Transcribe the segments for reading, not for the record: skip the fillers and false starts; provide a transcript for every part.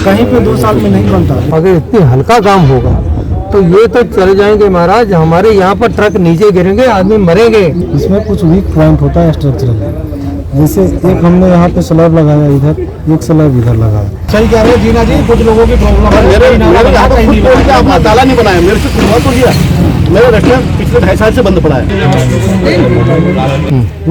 कहीं पे 2 साल में नहीं बनता। अगर इतनी हल्का काम होगा तो ये तो चले जाएंगे महाराज, हमारे यहाँ पर ट्रक नीचे गिरेंगे, आदमी मरेंगे। इसमें कुछ वीक पॉइंट होता है स्ट्रक्चरल, जैसे एक हमने यहाँ पे स्लैब लगाया, इधर एक स्लैब इधर लगाया। सही कह रहे हैं जीना जी, कुछ लोगों की प्रॉब्लम है। मेरे यहाँ पर खुद बोल के अपना ताला नहीं बनाया, मेरे से खुलवा तो लिया, मेरा रेस्टोरेंट पिछले 2.5 साल से बंद पड़ा है।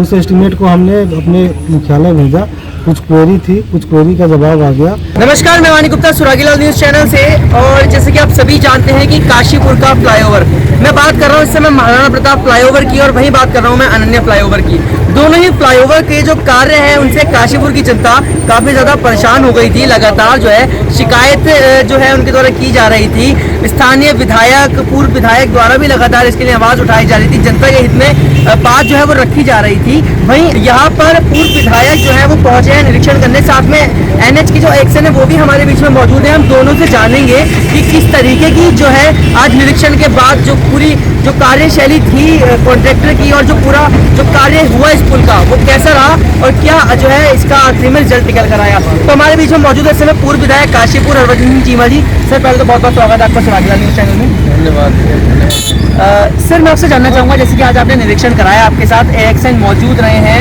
उस एस्टीमेट को हमने अपने मुख्यालय भेजा, कुछ क्वेरी थी, कुछ क्वेरी का जवाब आ गया। नमस्कार, मैं वानी गुप्ता सुरागीलाल न्यूज चैनल से। और जैसे कि आप सभी जानते हैं कि काशीपुर का फ्लाईओवर, मैं बात कर रहा हूँ इस समय महाराणा प्रताप फ्लाईओवर की, और वहीं बात कर रहा हूँ मैं अनन्या फ्लाईओवर की। दोनों ही फ्लाईओवर के जो कार्य हैं उनसे काशीपुर की जनता काफी ज्यादा परेशान हो गई थी। लगातार जो है शिकायत जो है उनके द्वारा की जा रही थी। स्थानीय विधायक, पूर्व विधायक द्वारा भी लगातार इसके लिए आवाज उठाई जा रही थी। जनता के हित में बात जो है वो रखी जा रही थी। वहीं यहाँ पर पूर्व विधायक जो है वो पहुंचे हैं निरीक्षण करने, साथ में एनएच की जो एक्शन है वो भी हमारे बीच में मौजूद है। हम दोनों से जानेंगे कि किस तरीके की जो है आज निरीक्षण के बाद जो पूरी जो कार्यशैली थी कॉन्ट्रैक्टर की, और जो पूरा जो कार्य हुआ इस पुल का, वो कैसा रहा और क्या जो है इसका आखिरी में रिजल्ट निकल कर आया। तो हमारे बीच में मौजूद है इस समय पूर्व विधायक काशीपुर हरभजन चीमा जी। सर पहले तो बहुत बहुत स्वागत है आपका सुरागीलाल न्यूज चैनल में। धन्यवाद। सर मैं आपसे जानना चाहूँगा, जैसे कि आज आपने निरीक्षण कराया, आपके साथ एक्शन मौजूद रहे हैं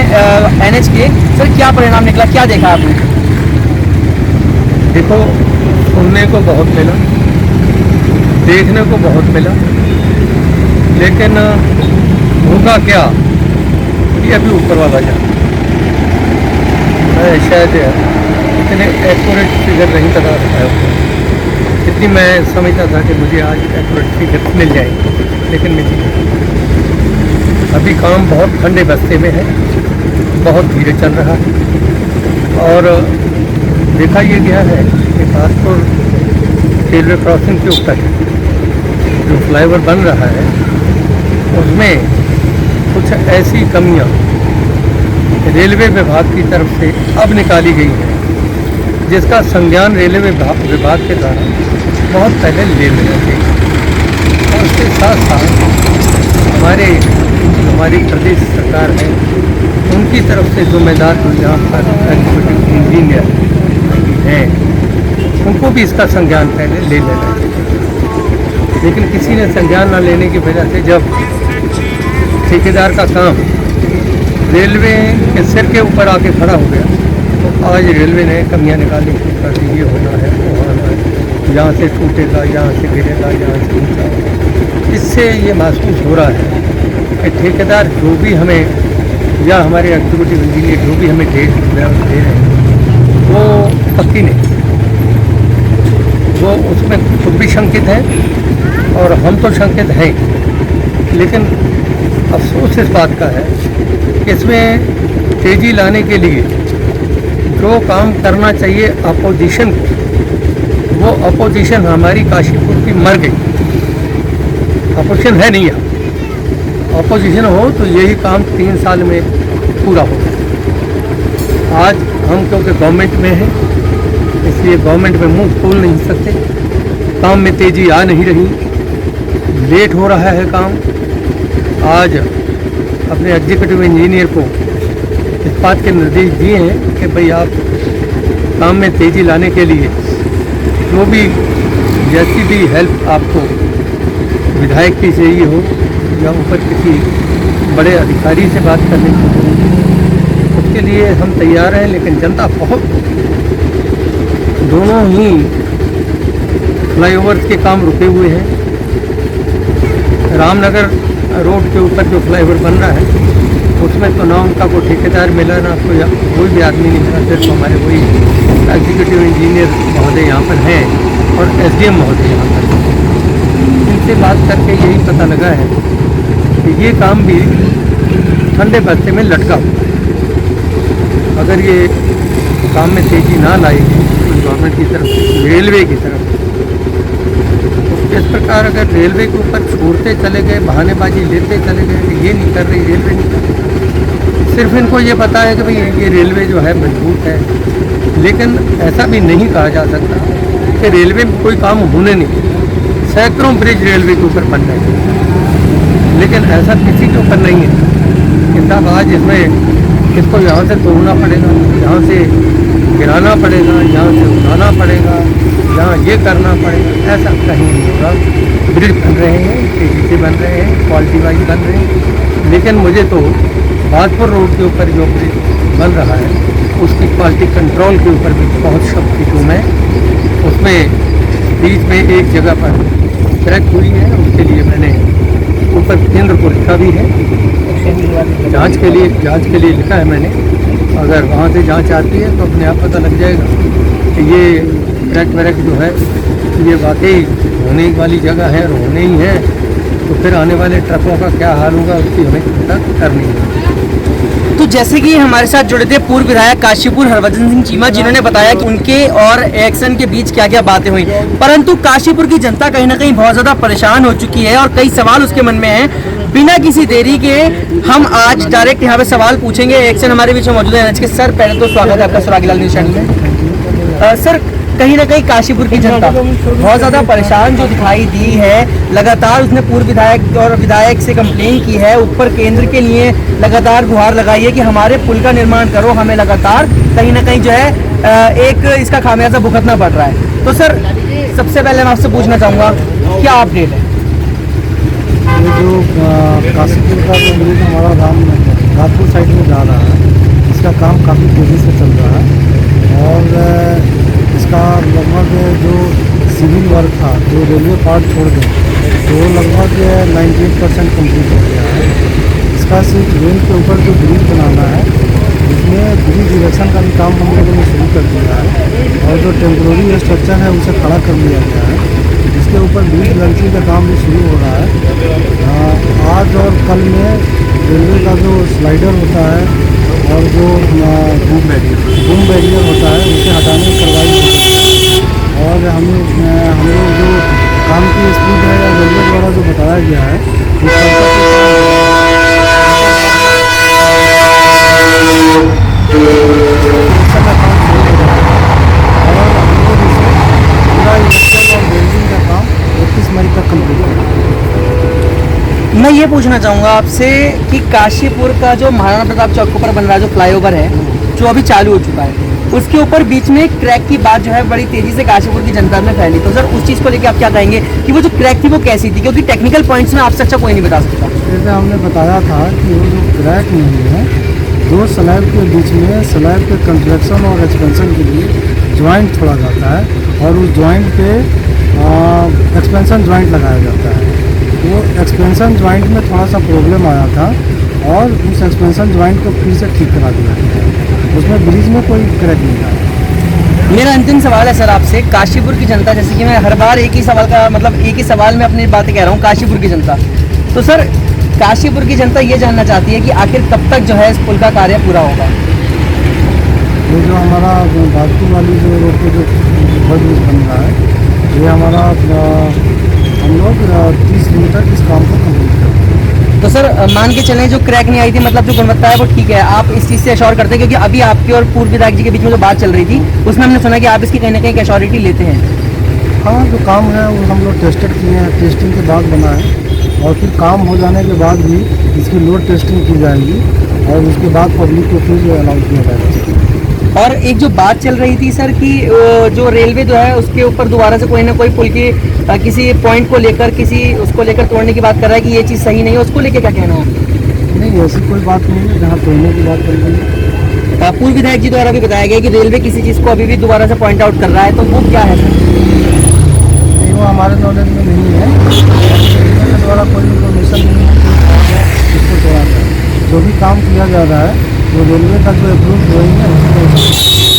एनएच के, सर क्या परिणाम निकला, क्या देखा आपने? देखो, सुनने को बहुत मिला, देखने को बहुत मिला, लेकिन होगा क्या ये अभी ऊपर वाला जाने। मैं शायद इतने एक्यूरेट फिगर नहीं बता पाया, इतनी मैं समझता था कि मुझे आज एक्यूरेट फिगर मिल जाएगी, लेकिन मिली नहीं। अभी काम बहुत ठंडे बस्ते में है, बहुत धीरे चल रहा है। और देखा ये गया है कि खासतौर रेलवे क्रॉसिंग के ऊपर जो फ्लाईओवर बन रहा है उसमें कुछ ऐसी कमियां रेलवे विभाग की तरफ से अब निकाली गई है जिसका संज्ञान रेलवे विभाग के द्वारा बहुत पहले ले लेना चाहिए। और उसके साथ साथ हमारी प्रदेश सरकार है, उनकी तरफ से जिम्मेदार जो यहाँ पर एग्जीक्यूटिव इंजीनियर हैं, उनको भी इसका संज्ञान पहले ले लेना चाहिए। लेकिन किसी ने संज्ञान न लेने की वजह से जब ठेकेदार का काम रेलवे के सिर के ऊपर आके खड़ा हो गया, तो आज रेलवे ने कमियां निकालनी शुरू कर दी। ये होना है, वो होना है, यहाँ से टूटेगा, यहाँ से गिरेगा, यहाँ से ऊँचा। इससे ये महसूस हो रहा है कि ठेकेदार जो भी हमें या हमारे एग्जीक्यूटिव इंजीनियर जो भी हमें दे रहे हैं वो पक्की नहीं, वो उसमें खुद भी शंकित है और हम तो शंकित हैं। लेकिन अफसोस इस बात का है कि इसमें तेज़ी लाने के लिए जो काम करना चाहिए अपोजिशन को, वो अपोजिशन हमारी काशीपुर की मर गई। अपोजिशन है नहीं है, अपोजिशन हो तो यही काम 3 साल में पूरा हो। आज हम क्योंकि गवर्नमेंट में हैं, इसलिए गवर्नमेंट में मुंह खोल नहीं सकते, काम में तेज़ी आ नहीं रही, लेट हो रहा है काम। आज अपने एग्जीक्यूटिव इंजीनियर को इस बात के निर्देश दिए हैं कि भाई आप काम में तेज़ी लाने के लिए जो भी जैसी भी हेल्प आपको विधायक की चाहिए हो या ऊपर किसी बड़े अधिकारी से बात करने की हो, उसके लिए हम तैयार हैं। लेकिन जनता बहुत, दोनों ही फ्लाईओवर्स के काम रुके हुए हैं। रामनगर रोड के ऊपर जो फ्लाईओवर बन रहा है उसमें तो ना उनका कोई ठेकेदार मिला, ना कोई भी आदमी नहीं मिला। सिर्फ हमारे वही एग्जीक्यूटिव इंजीनियर महोदय यहाँ पर हैं और एसडीएम महोदय यहाँ पर। इनसे बात करके यही पता लगा है कि ये काम भी ठंडे बस्ते में लटका हुआ है। अगर ये काम में तेज़ी ना लाएगी गवर्नमेंट की तरफ से, रेलवे की तरफ से, तो इस प्रकार अगर रेलवे के ऊपर छोड़ते चले गए, बहानेबाजी लेते चले गए कि ये नहीं कर रही, रेलवे नहीं कर रही, सिर्फ इनको ये पता है कि भाई ये रेलवे जो है मजबूत है। लेकिन ऐसा भी नहीं कहा जा सकता कि रेलवे में कोई काम होने नहीं। सैकड़ों ब्रिज रेलवे के ऊपर बन रहे हैं, लेकिन ऐसा किसी के ऊपर नहीं है कि साहब आज इसमें इसको यहाँ से तोड़ना पड़ेगा, यहाँ से गिराना पड़ेगा, यहाँ से उठाना पड़ेगा, करना पड़ेगा, ऐसा कहीं नहीं होगा। ब्रिज बन रहे हैं, तेजी से बन रहे हैं, क्वालिटी वाइज बन रहे हैं, लेकिन मुझे तो बागपुर रोड के ऊपर जो ब्रिज बन रहा है उसकी क्वालिटी कंट्रोल के ऊपर भी बहुत शक्ति हूँ मैं। उसमें बीच में एक जगह पर क्रैक हुई है, उसके लिए मैंने ऊपर केंद्र को लिखा भी है, जांच के लिए लिखा है मैंने। अगर वहाँ से जांच आती है तो अपने आप पता लग जाएगा कि ये क्रैक व्रैक जो है ये वाकई होने वाली जगह है और होने ही है, तो फिर आने वाले ट्रकों का क्या हाल होगा उसकी हमें चिंता करनी है। तो जैसे कि हमारे साथ जुड़े थे पूर्व विधायक काशीपुर हरभजन सिंह चीमा, जिन्होंने बताया कि उनके और एक्शन के बीच क्या क्या बातें हुई, परंतु काशीपुर की जनता कहीं ना कहीं बहुत ज्यादा परेशान हो चुकी है और कई सवाल उसके मन में हैं। बिना किसी देरी के हम आज डायरेक्ट यहाँ पे सवाल पूछेंगे। एक्शन हमारे बीच में मौजूद है एनएच के। सर पहले तो स्वागत है आपका सुरागीलाल न्यूज चैनल में। सर कहीं ना कहीं काशीपुर की जनता बहुत ज़्यादा परेशान जो दिखाई दी है, लगातार उसने पूर्व विधायक और विधायक से कंप्लेन की है, ऊपर केंद्र के लिए लगातार गुहार लगाई है कि हमारे पुल का निर्माण करो, हमें लगातार कहीं ना कहीं जो है एक इसका खामियाजा भुगतना पड़ रहा है। तो सर सबसे पहले मैं आपसे पूछना चाहूँगा क्या अपडेट है? ये जो काशीपुर का जो ब्रिज हमारा रामपुर साइड में जा रहा है, इसका काम काफ़ी तेज़ी से चल रहा है और इसका लगभग जो सिविल वर्क था, जो रेलवे पार्ट छोड़ दें, तो लगभग 98% कम्प्लीट हो गया है। इसका सिर्फ रेल के ऊपर जो ब्रिज बनाना है, इसमें ब्रिज इरेक्शन का भी काम हम लोगों ने शुरू कर दिया है और जो टेम्प्रोरी स्ट्रक्चर है उसे खड़ा कर लिया गया है। इसके ऊपर ब्रिज लंचिंग का काम भी शुरू हो रहा है। आज और कल में रेलवे का जो स्लाइडर होता है और जो बूम बैरियर होता है उसे हटाने की कार्रवाई होती है और हम लोग जो काम की स्पीड है या रेलवे द्वारा जो बताया गया है और हम लोग इसे पूरा इलेक्शन और वेल्डिंग का काम 31 मई तक कंप्लीट करेंगे। मैं ये पूछना चाहूँगा आपसे कि काशीपुर का जो महाराणा प्रताप चौक पर बन रहा जो फ्लाईओवर है, जो अभी चालू हो चुका है, उसके ऊपर बीच में क्रैक की बात जो है बड़ी तेजी से काशीपुर की जनता में फैली। तो सर उस चीज़ को लेकर आप क्या कहेंगे कि वो जो क्रैक थी वो कैसी थी? क्योंकि टेक्निकल पॉइंट्स में आपसे अच्छा कोई नहीं बता सकता। जैसे हमने बताया था कि वो जो क्रैक नहीं है, दो स्लैब के बीच में स्लैब के कंस्ट्रक्शन और एक्सपेंशन के लिए ज्वाइंट छोड़ा जाता है और उस ज्वाइंट पे एक्सपेंशन ज्वाइंट लगाया जाता है। वो एक्सपेंशन ज्वाइंट में थोड़ा सा प्रॉब्लम आया था और उस एक्सपेंशन ज्वाइंट को फिर से ठीक करा दिया गया। उसमें ब्रिज में कोई क्रैक नहीं आया। मेरा अंतिम सवाल है सर आपसे, काशीपुर की जनता, जैसे कि मैं हर बार एक ही सवाल का मतलब एक ही सवाल में अपनी बातें कह रहा हूँ, काशीपुर की जनता, तो सर काशीपुर की जनता ये जानना चाहती है कि आखिर कब तक जो है इस पुल का कार्य पूरा होगा? ये जो हमारा बागपुर वाली जो रोड पे जो ब्रिज बन रहा है, ये हमारा हम लोग 30 दिन तक इस काम को कंप्लीट करेंगे। तो सर मान के चलें जो क्रैक नहीं आई थी, मतलब जो गुणवत्ता है वो ठीक है, आप इस चीज़ से एश्योर करते हैं? क्योंकि अभी आपके और पूर्व विधायक जी के बीच में जो बात चल रही थी उसमें हमने सुना कि आप इसकी कहीं ना कहीं एश्योरिटी लेते हैं। हाँ, जो काम है वो हम लोग टेस्टेड किए हैं, टेस्टिंग के बाद बना है और फिर काम हो जाने के बाद भी इसकी लोड टेस्टिंग की जाएगी और उसके बाद पब्लिक को फिर अलाउंस किया जाएगा। और एक जो बात चल रही थी सर कि जो रेलवे जो है उसके ऊपर दोबारा से कोई ना कोई पुल की किसी पॉइंट को लेकर उसको लेकर तोड़ने की बात कर रहा है कि ये चीज़ सही नहीं है, उसको लेकर क्या कहना है? नहीं, ऐसी कोई बात नहीं है जहाँ तोड़ने की बात कर रही है। पूर्व विधायक जी द्वारा भी बताया गया कि रेलवे किसी चीज़ को अभी भी दोबारा से पॉइंट आउट कर रहा है, तो वो क्या है सर? नहीं, वो हमारे नॉलेज में नहीं है। रेलवे के द्वारा कोई इन्फॉर्मेशन नहीं है कि इसको तोड़ा जाए। जो भी काम किया जा रहा है वो रेलवे का जो अप्रूव ड्राइंग है उसको।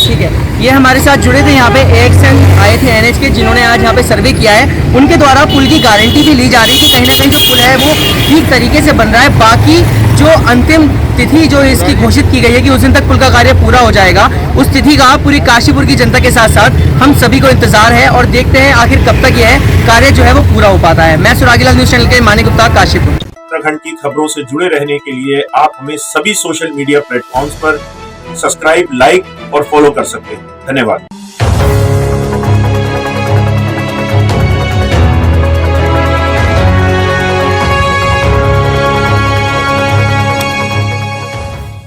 ठीक है, ये हमारे साथ जुड़े थे यहाँ पे एक्शन आए थे एनएच के, जिन्होंने आज यहाँ पे सर्वे किया है। उनके द्वारा पुल की गारंटी भी ली जा रही है कि कहीं ना कहीं जो पुल है वो ठीक तरीके से बन रहा है। बाकी जो अंतिम तिथि जो इसकी घोषित की गई है कि उस दिन तक पुल का कार्य पूरा हो जाएगा, उस तिथि का पूरी काशीपुर की जनता के साथ साथ हम सभी को इंतजार है और देखते हैं आखिर कब तक यह कार्य जो है वो पूरा हो पाता है। मैं सुरागीलाल न्यूज चैनल के मानी गुप्ता, काशीपुर। उत्तराखंड की खबरों से जुड़े रहने के लिए आप हमें सभी सोशल मीडिया प्लेटफॉर्म्स पर सब्सक्राइब, लाइक और फॉलो कर सकते हैं। धन्यवाद।